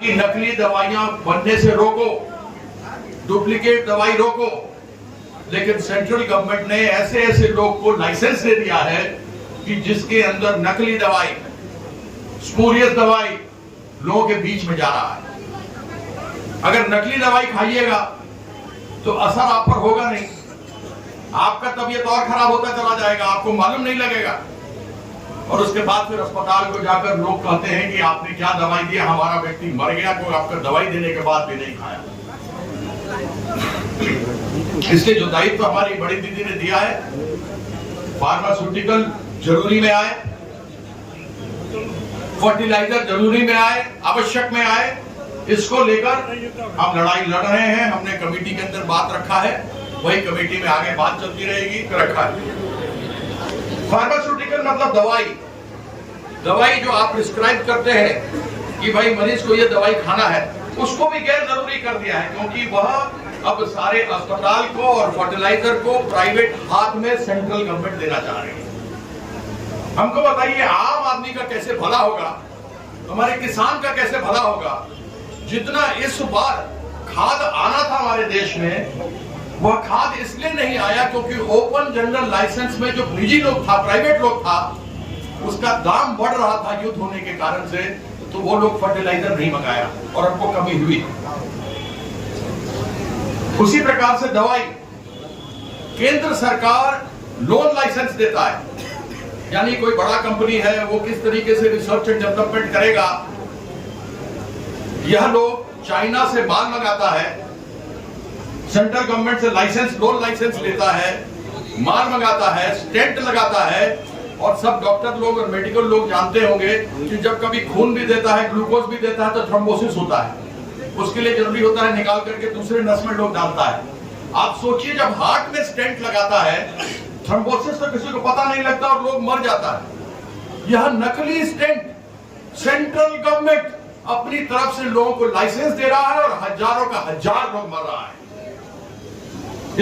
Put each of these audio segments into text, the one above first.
कि नकली दवाइयां बनने से रोको, डुप्लीकेट दवाई रोको। लेकिन सेंट्रल गवर्नमेंट ने ऐसे ऐसे लोग को लाइसेंस दे दिया है कि जिसके अंदर नकली दवाई, स्पूरियस दवाई लोगों के बीच में जा रहा है। अगर नकली दवाई खाइएगा तो असर आप पर होगा नहीं, आपका तबीयत और खराब होता चला जाएगा, आपको मालूम नहीं लगेगा। और उसके बाद फिर अस्पताल को जाकर लोग कहते हैं कि आपने क्या दवाई दिया, हमारा व्यक्ति मर गया, कोई आपका दवाई देने के बाद भी नहीं खाया। इसलिए जो दायित्व हमारी बड़ी दीदी ने दिया है, फार्मास्यूटिकल जरूरी में आए, फर्टिलाइजर जरूरी में आए, आवश्यक में आए, इसको लेकर हम लड़ाई लड़ रहे हैं। हमने कमेटी के अंदर बात रखा है, वही कमेटी में आगे बात चलती रहेगी। रखा है फार्मास्यूटिकल मतलब दवाई जो आप प्रिस्क्राइब करते हैं कि भाई मरीज को ये दवाई खाना है, उसको भी गैर जरूरी कर दिया है, क्योंकि वह अब सारे अस्पताल को और फर्टिलाइजर को प्राइवेट हाथ में सेंट्रल गवर्नमेंट देना चाह रही है। हमको बताइए आम आदमी का कैसे भला होगा, हमारे किसान का कैसे भला होगा। जितना इस बार खाद आना था हमारे देश में, वह खाद इसलिए नहीं आया क्योंकि ओपन जनरल लाइसेंस में जो निजी लोग था, प्राइवेट लोग था, उसका दाम बढ़ रहा था युद्ध होने के कारण से, तो वो लोग फर्टिलाइजर नहीं मंगाया और हमको कमी हुई। उसी प्रकार से दवाई, केंद्र सरकार लोन लाइसेंस देता है, यानी कोई बड़ा कंपनी है वो किस तरीके से रिसर्च एंड डेवलपमेंट करेगा। यह लोग चाइना से माल मंगाता है, सेंट्रल गवर्नमेंट से लाइसेंस, लोन लाइसेंस लेता है, माल मंगाता है, स्टेंट लगाता है। और सब डॉक्टर लोग और मेडिकल लोग जानते होंगे कि जब कभी खून भी देता है, ग्लूकोज भी देता है, तो थ्रोम्बोसिस होता है। उसके लिए जरूरी होता है निकाल करके दूसरे नस में लोग डालता है। आप सोचिए जब हार्ट में स्टेंट लगाता है, थ्रोम्बोसिस तो किसी को पता नहीं लगता और लोग मर जाता है। यह नकली स्टेंट सेंट्रल गवर्नमेंट अपनी तरफ से लोगों को लाइसेंस दे रहा है और हजारों का हजार लोग मर रहा है।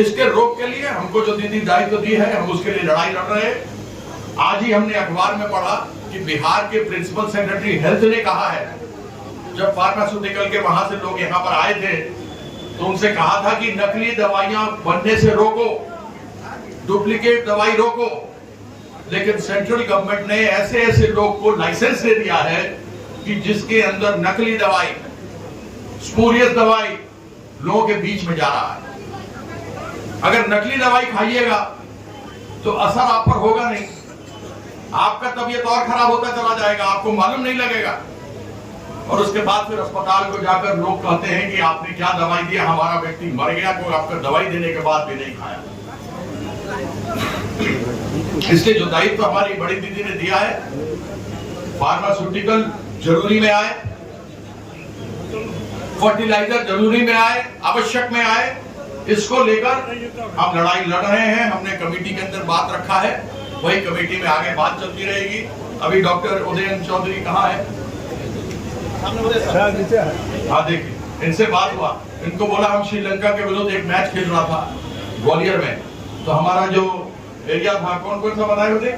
इसके रोक के लिए हमको जो दीदी दायित्व दी है, हम उसके लिए लड़ाई लड़ रहे हैं। आज ही हमने अखबार में पढ़ा कि बिहार के प्रिंसिपल सेक्रेटरी हेल्थ ने कहा है, जब फार्मास्यूटिकल के वहां से लोग यहां पर आए थे तो उनसे कहा था कि नकली दवाइयां बनने से रोको, डुप्लीकेट दवाई रोको। लेकिन सेंट्रल गवर्नमेंट ने ऐसे ऐसे लोग को लाइसेंस दे दिया है कि जिसके अंदर नकली दवाई, स्पूरियस दवाई लोगों के बीच में जा रहा है। अगर नकली दवाई खाइएगा तो असर आप पर होगा नहीं, आपका तबीयत और खराब होता चला जाएगा, आपको मालूम नहीं लगेगा। और उसके बाद फिर अस्पताल को जाकर लोग कहते हैं कि आपने क्या दवाई दिया, हमारा व्यक्ति मर गया, कोई आपका दवाई देने के बाद भी नहीं खाया। इसलिए जो दायित्व हमारी बड़ी दीदी ने दिया है, फार्मास्यूटिकल जरूरी में आए, फर्टिलाइजर जरूरी में आए, आवश्यक में आए, इसको लेकर हम लड़ाई लड़ रहे हैं। हमने कमेटी के अंदर बात रखा है, वही कमेटी में आगे बात चलती रहेगी। अभी डॉक्टर उदयन चौधरी कहाँ है? हाँ देखिए, इनसे बात हुआ, इनको बोला हम श्रीलंका के विरुद्ध एक मैच खेल रहा था ग्वालियर में, तो हमारा जो एरिया था, कौन कौन सा बताए होते